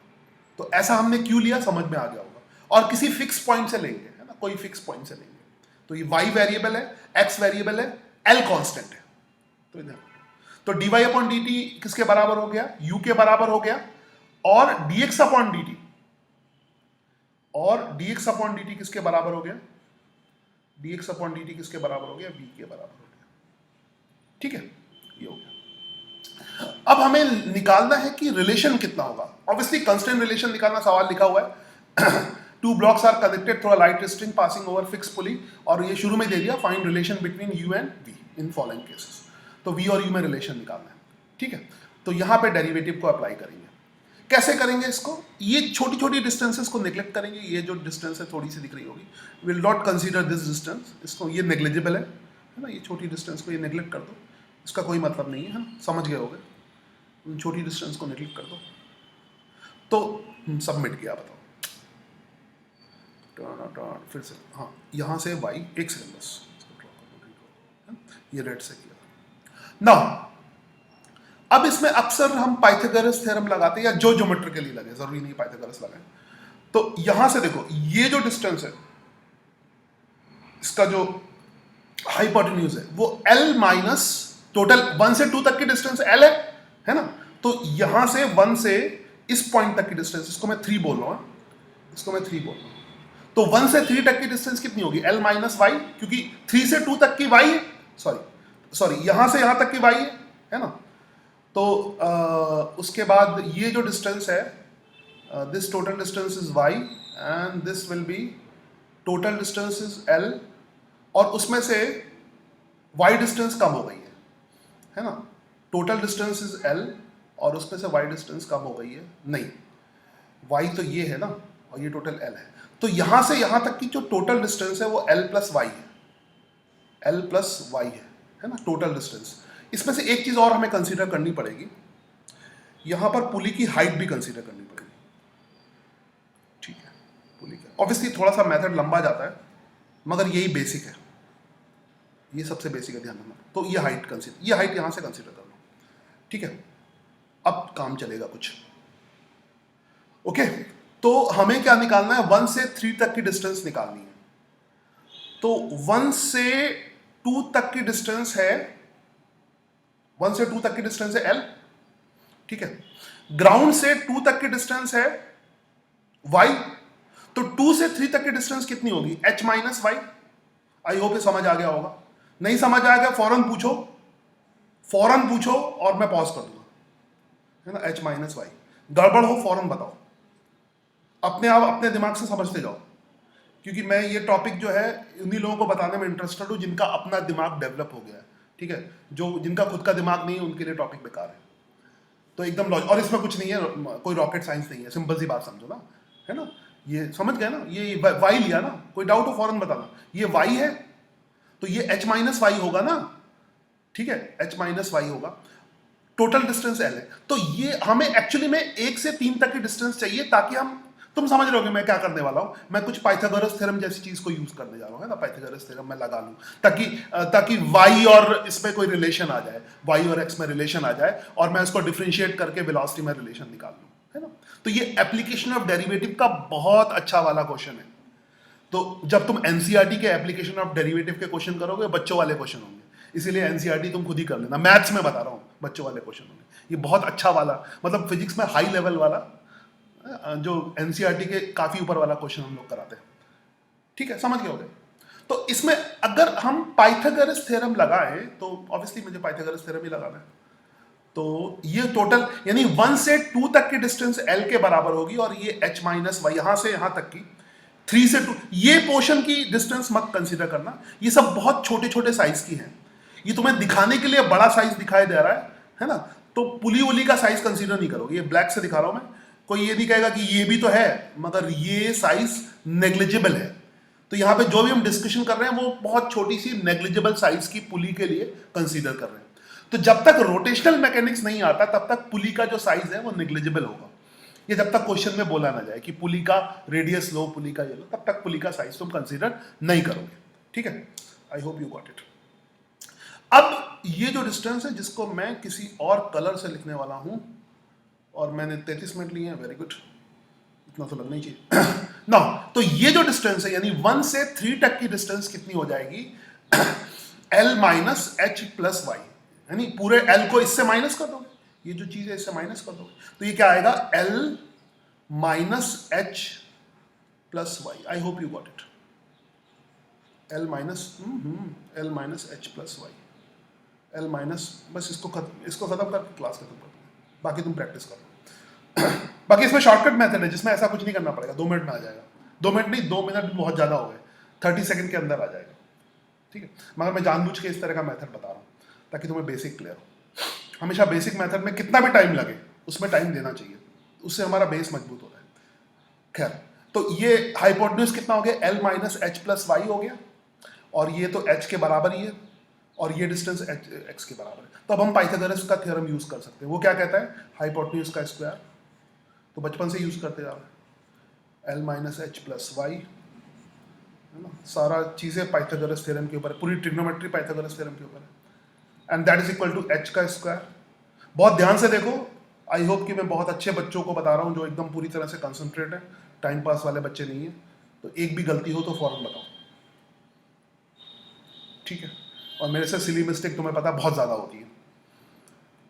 तो ऐसा हमने क्यों लिया, समझ में आ गया होगा, और किसी फिक्स पॉइंट से लेंगे, है ना, कोई फिक्स पॉइंट से लेंगे। तो ये y वेरिएबल है, x वेरिएबल है, l कांस्टेंट है। तो इधर तो dy अपॉन dt किसके बराबर हो गया, u के बराबर हो गया, और dx अपॉन dt किसके बराबर हो गया, dx अपॉन dt किसके बराबर हो गया, v के बराबर हो गया, ठीक है, ये हो गया। अब हमें निकालना है कि रिलेशन कितना होगा। ऑब्वियसली कंस्टेंट रिलेशन निकालना सवाल लिखा हुआ है। 2 blocks are connected through a light string passing over fixed pulley, और ये शुरू में दे दिया find relation between u and v in following cases. तो v और u में रिलेशन निकालना है, ठीक है। तो यहां पे डेरिवेटिव को अप्लाई करेंगे। कैसे करेंगे इसको, ये छोटी छोटी डिस्टेंसेस को नेग्लेक्ट करेंगे। ये जो डिस्टेंस है थोड़ी सी दिख रही होगी, will not consider this distance, इसको, ये नेग्लिजिबल है ना, ये छोटी डिस्टेंस को ये नेग्लेक्ट कर दो, इसका कोई मतलब नहीं है, समझ गए होगे। छोटी डिस्टेंस को नेग्लेक्ट कर दो, तो सबमिट किया, बताओ, फिर से, हाँ, यहाँ से y, एक सेकंड बस, ये रेड से किया ना। अब इसमें अक्सर हम पाइथागोरस थ्योरम लगाते हैं, या जो ज्योमेट्रिकली लगे, जरूरी नहीं पाइथागोरस लगाए। तो यहां से देखो, ये जो डिस्टेंस है इसका जो हाइपोटेन्यूज है वो L माइनस टोटल 1 से 2 तक की डिस्टेंस L है ना। तो यहां से 1 से इस पॉइंट तक की डिस्टेंस, इसको मैं 3 बोल रहा हूं, इसको मैं 3 बोल रहा हूं। तो 1 से 3 तक की डिस्टेंस कितनी होगी? L माइनस वाई, क्योंकि 3 से 2 तक की y है, सॉरी यहां से यहां तक की y है ना। तो उसके बाद ये जो डिस्टेंस है, this total distance is y and this will be total distance is L, और उसमें से y डिस्टेंस कम हो गई है ना। टोटल डिस्टेंस इज L और उसमें से y डिस्टेंस कम हो गई है, नहीं y तो ये है ना और ये टोटल L है। तो यहां से यहां तक की जो टोटल डिस्टेंस है वो L प्लस वाई है, L प्लस वाई है ना टोटल डिस्टेंस। इसमें से एक चीज और हमें कंसीडर करनी पड़ेगी, यहां पर पुली की हाइट भी कंसीडर करनी पड़ेगी, ठीक है। पुली का ऑब्वियसली थोड़ा सा मेथड लंबा जाता है मगर यही बेसिक है, ये सबसे बेसिक है, ध्यान रखना। तो ये हाइट कंसीडर, ये हाइट यहां से कंसीडर कर लो, ठीक है। अब काम चलेगा कुछ, ओके। तो हमें क्या निकालना है? 1 से 3 तक की डिस्टेंस निकालनी है। तो 1 से 2 तक की डिस्टेंस है, 1 से 2 तक की डिस्टेंस है L, ठीक है। ग्राउंड से 2 तक की डिस्टेंस है y, तो 2 से 3 तक की डिस्टेंस कितनी होगी? h minus Y. I hope ये समझ आ गया होगा। नहीं समझ आ गया फौरन पूछो, फौरन पूछो और मैं पॉज कर दूंगा, है ना। h माइनस वाई, गड़बड़ हो फौरन बताओ, अपने आप अपने दिमाग से समझते जाओ, क्योंकि मैं ये टॉपिक जो है उन्हीं लोगों को बताने में इंटरेस्टेड हूं जिनका अपना दिमाग डेवलप हो गया है, ठीक है। जो जिनका खुद का दिमाग नहीं है उनके लिए टॉपिक बेकार है। तो एकदम लॉजिक, और इसमें कुछ नहीं है, कोई रॉकेट साइंस नहीं है, सिंपल सी बात समझो ना, है ना। ये समझ गए ना, ये वाई लिया ना, कोई डाउट हो फौरन बताना। ये वाई है तो ये h माइनस वाई होगा ना, ठीक है, h माइनस वाई होगा। टोटल डिस्टेंस L है, तो ये हमें एक्चुअली में 1 से 3 तक की डिस्टेंस चाहिए, ताकि हम, तुम समझ रहे होगे मैं क्या करने वाला हूं, मैं कुछ पाइथागोरस थ्योरम जैसी चीज को यूज करने जा रहा हूं, है ना। पाइथागोरस थ्योरम मैं लगा लूं ताकि y और इसमें कोई रिलेशन आ जाए, y और x में रिलेशन आ जाए और मैं उसको डिफरेंशिएट करके वेलोसिटी में रिलेशन निकाल लूं, है ना। तो ये एप्लीकेशन ऑफ डेरिवेटिव का बहुत अच्छा वाला क्वेश्चन है। तो जब तुम एनसीईआरटी के एप्लीकेशन ऑफ डेरिवेटिव के क्वेश्चन करोगे, बच्चों वाले क्वेश्चन होंगे, इसीलिए एनसीईआरटी तुम खुद ही कर लेना, मैथ्स में बता रहा हूँ, बच्चों वाले क्वेश्चन होंगे। ये बहुत अच्छा वाला, मतलब फिजिक्स में हाई लेवल वाला, जो एनसीईआरटी के काफी ऊपर वाला क्वेश्चन हम लोग कराते हैं, ठीक है, समझ गए होगे। तो इसमें अगर हम पाइथागोरस थ्योरम लगाएं तो ऑब्वियसली मुझे पाइथागोरस थ्योरम ही लगाना है। तो ये टोटल यानी 1 से 2 तक की डिस्टेंस L के बराबर होगी, और ये h माइनस वाई यहां से यहां तक की 3 से 2, ये पोर्शन की डिस्टेंस मत कंसीडर करना, ये सब बहुत छोटे छोटे साइज की हैं। ये तुम्हें दिखाने के लिए बड़ा साइज दिखाई दे रहा है ना। तो पुली उली का साइज कंसीडर नहीं करोगे, ये ब्लैक से दिखा रहा हूं मैं, कोई ये नहीं कहेगा कि ये भी तो है मगर ये साइज नेग्लिजिबल है। तो यहां पे जो भी हम डिस्कशन कर रहे हैं वो बहुत छोटी सी नेग्लिजिबल साइज की पुली के लिए कंसीडर कर रहे हैं। तो जब तक रोटेशनल मैकेनिक्स नहीं आता तब तक पुली का जो साइज है वो नेग्लिजिबल होगा। ये जब तक क्वेश्चन में बोला ना जाए कि पुली का रेडियस लो, पुली का ये लो, तब तक पुली का साइज तुम कंसीडर नहीं करोगे, ठीक है। आई होप यू गॉट इट। अब ये जो डिस्टेंस है जिसको मैं किसी और कलर से लिखने वाला हूं, और मैंने 33 मिनट लिए हैं, वेरी गुड, इतना तो लगना ही चाहिए ना। तो ये जो डिस्टेंस है यानी 1 से 3 तक की डिस्टेंस कितनी हो जाएगी? L minus H plus Y, यानी पूरे L को इससे माइनस कर दोगे, ये जो चीज है इससे माइनस कर दोगे, तो ये क्या आएगा? L minus H plus Y. I hope you got it. L minus H plus Y, L minus, बस इसको खत्म करके क्लास खत्म कर दो, बाकी तुम प्रैक्टिस करो। बाकी इसमें शॉर्टकट मेथड है जिसमें ऐसा कुछ नहीं करना पड़ेगा, 2 मिनट में आ जाएगा। 2 मिनट नहीं, 2 मिनट बहुत ज्यादा हो गए, 30 सेकंड के अंदर आ जाएगा, ठीक है। मगर मैं जानबूझ के इस तरह का मेथड बता रहा हूँ ताकि तुम्हें बेसिक क्लियर हो। हमेशा बेसिक मेथड में कितना भी टाइम लगे उसमें टाइम देना चाहिए, उससे हमारा बेस मजबूत होता है। खैर, तो ये हाइपोटेन्यूज कितना हो गया? L minus H plus Y हो गया, और ये तो h के बराबर ही है, और ये डिस्टेंस x के बराबर है। तो अब हम पाइथागोरस का थ्योरम यूज कर सकते हैं। वो क्या कहता है? हाइपोटेन्यूज का स्क्वायर, तो बचपन से यूज करते जा रहे हैं, L minus H plus Y, है ना। सारा चीजें पाइथागोरस थ्योरम के ऊपर है, पूरी ट्रिग्नोमेट्री पाइथागोरस थ्योरम के ऊपर है, and that is equal to h का स्क्वायर। बहुत ध्यान से देखो, आई होप कि मैं बहुत अच्छे बच्चों को बता रहा हूँ जो एकदम पूरी तरह से कंसंट्रेट है, टाइम पास वाले बच्चे नहीं है। तो एक भी गलती हो तो फौरन बताओ, ठीक है, और मेरे से सिली मिस्टेक तुम्हें पता बहुत ज़्यादा होती है।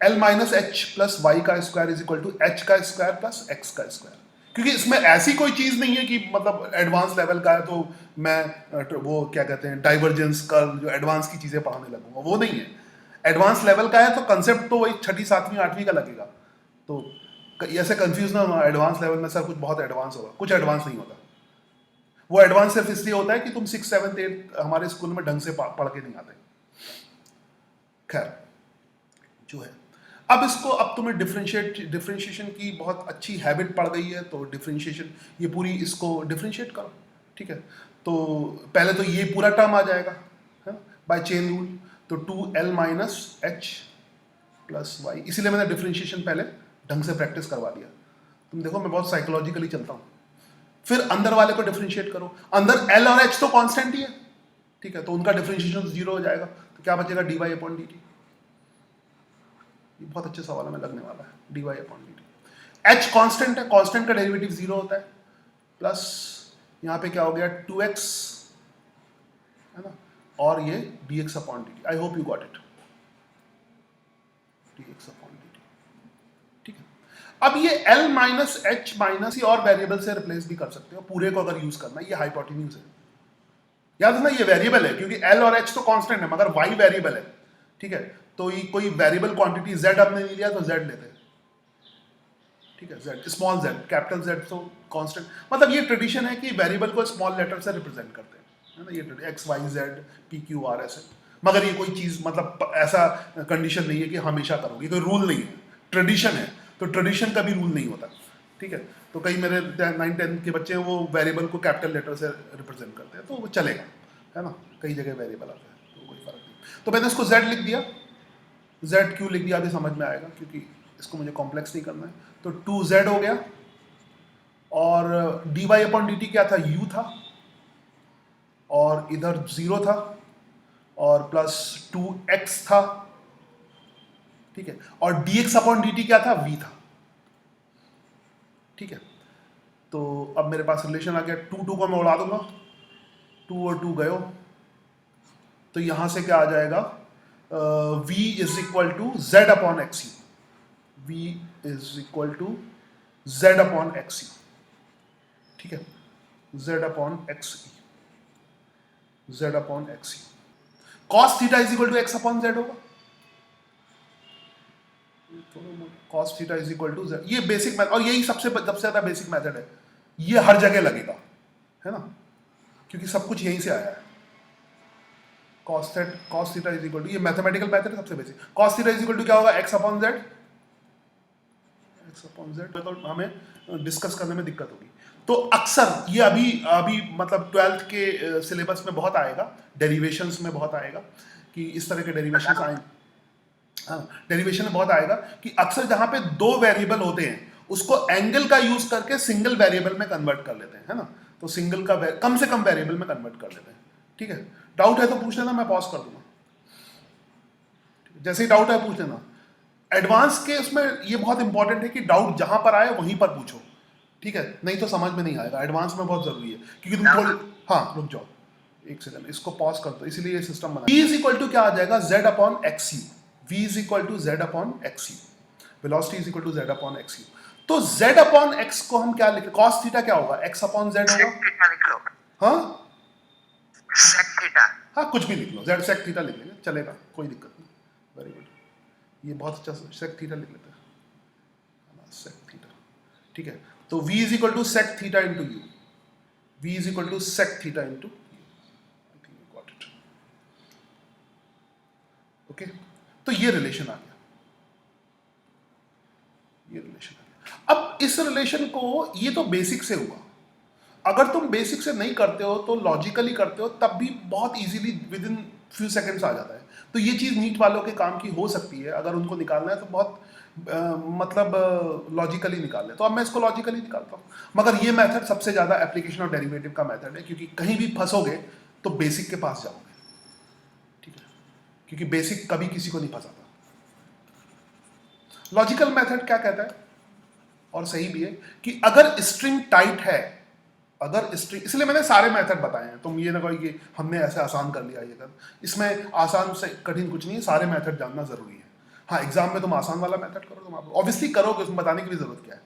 L minus H plus y का square is equal to h का स्क्वायर प्लस एक्स का स्क्वायर, क्योंकि इसमें ऐसी कोई चीज़ नहीं है कि मतलब एडवांस लेवल का है तो मैं वो क्या कहते हैं डाइवर्जेंस का जो एडवांस की चीज़ें पढ़ाने लगूंगा, वो नहीं है। एडवांस लेवल का है तो कंसेप्ट तो वही 6ठी 7वीं 8वीं का लगेगा, तो ऐसे कंफ्यूज ना होना एडवांस लेवल में सर कुछ बहुत एडवांस होगा, कुछ एडवांस नहीं होता। वो एडवांस सिर्फ इसलिए होता है कि तुम 6, 7, 8 हमारे स्कूल में ढंग से पढ़ के नहीं आते। खैर जो है, अब इसको अब तुम्हें डिफरेंशिएशन की बहुत अच्छी हैबिट पड़ गई है, तो डिफरेंशिएशन ये पूरी इसको डिफरेंशिएट करो, ठीक है। तो पहले तो ये पूरा टर्म आ जाएगा है बाय चेन रूल, तो 2L minus H plus Y, इसीलिए मैंने डिफरेंशिएशन पहले ढंग से प्रैक्टिस करवा दिया। तुम देखो मैं बहुत साइकोलॉजिकली चलता हूँ। फिर अंदर वाले को डिफरेंशिएट करो, अंदर L और H तो कांस्टेंट ही है, ठीक है, तो उनका डिफरेंशिएशन 0 हो जाएगा, तो क्या बचेगा dy अपॉन dt। ये बहुत अच्छे सवाल में लगने वाला है, dy upon dt। H constant है, कांस्टेंट का डेरिवेटिव 0 होता है, प्लस यहाँ पे क्या हो गया 2x है ना, और ये dx upon dt। I hope you got it, dx upon dt, ठीक है। अब ये L माइनस एच माइनस ही और वेरिएबल से रिप्लेस भी कर सकते हो, पूरे को अगर यूज करना, ये हाइपोटेन्यूज है, याद रखना ये वेरिएबल है, क्योंकि L और H तो कांस्टेंट है मगर y वेरिएबल है, ठीक है। तो ये कोई वेरिएबल क्वांटिटी z आपने नहीं लिया तो z लेते हैं, ठीक है, z small z, capital Z तो कांस्टेंट, मतलब ये ट्रेडिशन है कि वेरिएबल को स्मॉल लेटर से रिप्रेजेंट करते हैं, है ना, ये x y z p q r ऐसे, मगर ये कोई चीज मतलब ऐसा कंडीशन नहीं है कि हमेशा करोगे, कोई रूल नहीं है, ट्रेडिशन है, तो ट्रेडिशन का भी रूल नहीं होता, ठीक है। तो कई मेरे 9, 10 के बच्चे हैं वो वेरिएबल को कैपिटल लेटर से रिप्रेजेंट करते हैं, तो वो चलेगा, है ना, कई जगह वेरिएबल आता है तो कोई फर्क नहीं। तो मैंने इसको z लिख दिया, z क्यों लिख दिया अभी समझ में आएगा, क्योंकि इसको मुझे कॉम्प्लेक्स नहीं करना है, तो 2z हो गया, और dy अपॉन dt क्या था, u था, और इधर 0 था, और प्लस 2x था, ठीक है, और dx अपॉन dt क्या था, v था, ठीक है। तो अब मेरे पास रिलेशन आ गया, 2 को मैं उड़ा दूंगा, 2 और 2 गयो, तो यहां से क्या आ जाएगा, v is equal to z upon X U, v is equal to z upon X U, ठीक है, z upon X U, z upon X U, cos theta is equal to x upon z होगा, cos theta is equal to z, ये basic method, और यही सबसे ज्यादा basic method है, ये हर जगह लगेगा, है ना, क्योंकि सब कुछ यहीं से आया है। cos theta is equal to, ये मैथमेटिकल मेथड है सबसे basic, cos theta is equal to क्या होगा, x upon z, x upon z, तो हमें डिस्कस करने में दिक्कत होगी। तो अक्सर ये अभी मतलब 12th के सिलेबस में बहुत आएगा, डेरिवेशंस में बहुत आएगा कि इस तरह के डेरिवेशंस आएंगे, हाँ, डेरिवेशन में बहुत आएगा कि अक्सर जहां पे 2 वेरिएबल होते हैं उसको एंगल का यूज करके सिंगल वेरिएबल में कन्वर्ट कर लेते हैं, है ना, तो सिंगल का कम से कम वेरिएबल में कन्वर्ट कर लेते हैं, ठीक है। डाउट है तो पूछ लेना, मैं पॉज कर दूंगा, जैसे ही डाउट है पूछ लेना। एडवांस के उसमें ये बहुत इंपॉर्टेंट है कि डाउट जहां पर आए वहीं पर पूछो, ठीक है, नहीं तो समझ में नहीं आएगा, एडवांस में बहुत जरूरी है, क्योंकि तुम थोड़ी, हाँ रुक जाओ एक सेकंड, इसको पॉज कर दो, इसीलिए ये सिस्टम बना। v इज इक्वल टू क्या आ जाएगा, z upon X U, v is equal to z upon X U, velocity is equal to z upon X U. तो z अपॉन x को हम क्या लिखें, cos थीटा क्या होगा, x अपॉन z होगा, हाँ sec थीटा, हाँ कुछ भी लिख लो, z sec थीटा लिख लेंगे, चलेगा, कोई दिक्कत नहीं, वेरी गुड, ये बहुत अच्छा sec थीटा लिख लेते हैं, sec थीटा, ठीक है। तो v is equal to sec theta into U, v is equal to sec theta into U, I think you got it, okay. तो ये रिलेशन आ गया, ये रिलेशन आ गया। अब इस रिलेशन को, ये तो बेसिक से हुआ, अगर तुम बेसिक से नहीं करते हो तो लॉजिकली करते हो, तब भी बहुत easily within few seconds आ जाता है। तो ये चीज़ नीट वालों के काम की हो सकती है, अगर उनको निकालना है तो बहुत मतलब लॉजिकली निकाल ले। तो अब मैं इसको लॉजिकली निकालता हूँ, मगर ये मेथड सबसे ज़्यादा एप्लीकेशन और डेरिवेटिव का मेथड है, क्योंकि कहीं भी फंसोगे तो बेसिक के पास जाओगे, ठीक है, क्योंकि बेसिक कभी किसी को नहीं फंसाता। लॉजिकल मेथड क्या कहता है, और सही भी है, कि अगर स्ट्रिंग टाइट है अगर स्ट्रिंग, इसलिए मैंने सारे मेथड बताए हैं, तुम ये ना कहो कि हमने ऐसे आसान कर लिया ये कर, इसमें आसान से कठिन कुछ नहीं है, सारे मेथड जानना जरूरी है। हाँ, एग्जाम में तुम आसान वाला मेथड करो, तुम ऑब्वियसली करोगे, उसमें बताने की भी जरूरत क्या है,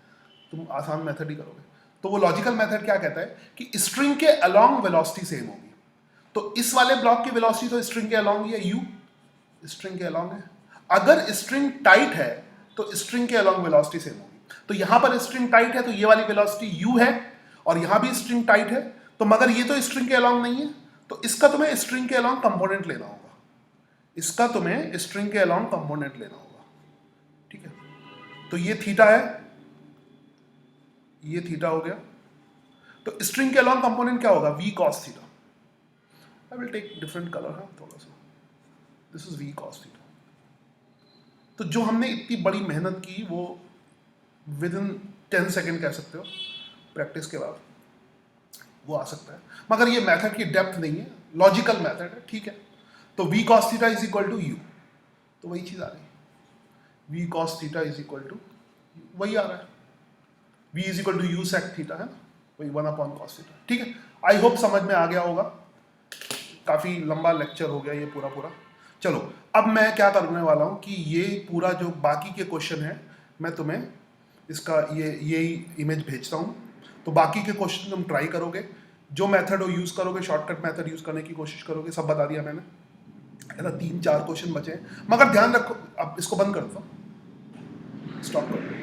तुम आसान मेथड ही करोगे। तो वो लॉजिकल मेथड क्या कहता है कि स्ट्रिंग के अलोंग वेलोसिटी सेम होगी। तो इस वाले ब्लॉक की वेलोसिटी तो स्ट्रिंग के अलोंग ही है, यू स्ट्रिंग के अलोंग है। अगर स्ट्रिंग टाइट है तो स्ट्रिंग के अलोंग वेलोसिटी सेम होगी। तो यहां पर स्ट्रिंग टाइट है तो ये वाली वेलोसिटी यू है, और यहां भी स्ट्रिंग टाइट है, तो मगर ये तो स्ट्रिंग के अलोंग नहीं है, तो इसका तुम्हें स्ट्रिंग के अलोंग कंपोनेंट लेना होगा, इसका तुम्हें स्ट्रिंग के अलोंग कंपोनेंट लेना होगा, ठीक है। तो ये थीटा है, ये थीटा हो गया, तो स्ट्रिंग के अलोंग कंपोनेंट क्या होगा, V cos theta. I will take different colour, हाँ थोड़ा सा, this is V cos theta. तो जो हमने इतनी बड़ी मेहनत की वो विद इन 10 सेकेंड कह सकते हो, प्रैक्टिस के बाद वो आ सकता है, मगर ये मेथड की डेप्थ नहीं है, लॉजिकल मेथड है, ठीक है। तो v cos theta is equal to u, तो वही चीज आ रही है, v cos theta is equal to वही आ रहा है, v is equal to u sec theta, है ना, वही 1/cos थीटा, ठीक है। आई होप समझ में आ गया होगा, काफी लंबा लेक्चर हो गया ये पूरा पूरा। चलो अब मैं क्या करने वाला हूँ कि ये पूरा जो बाकी के क्वेश्चन है मैं तुम्हें इसका ये इमेज भेजता हूँ, तो बाकी के क्वेश्चन तुम ट्राई करोगे, जो मेथड हो यूज करोगे, शॉर्टकट मेथड यूज करने की कोशिश करोगे, सब बता दिया मैंने, है ना। 3-4 क्वेश्चन बचे हैं, मगर ध्यान रखो, अब इसको बंद कर दो, स्टॉप कर दो।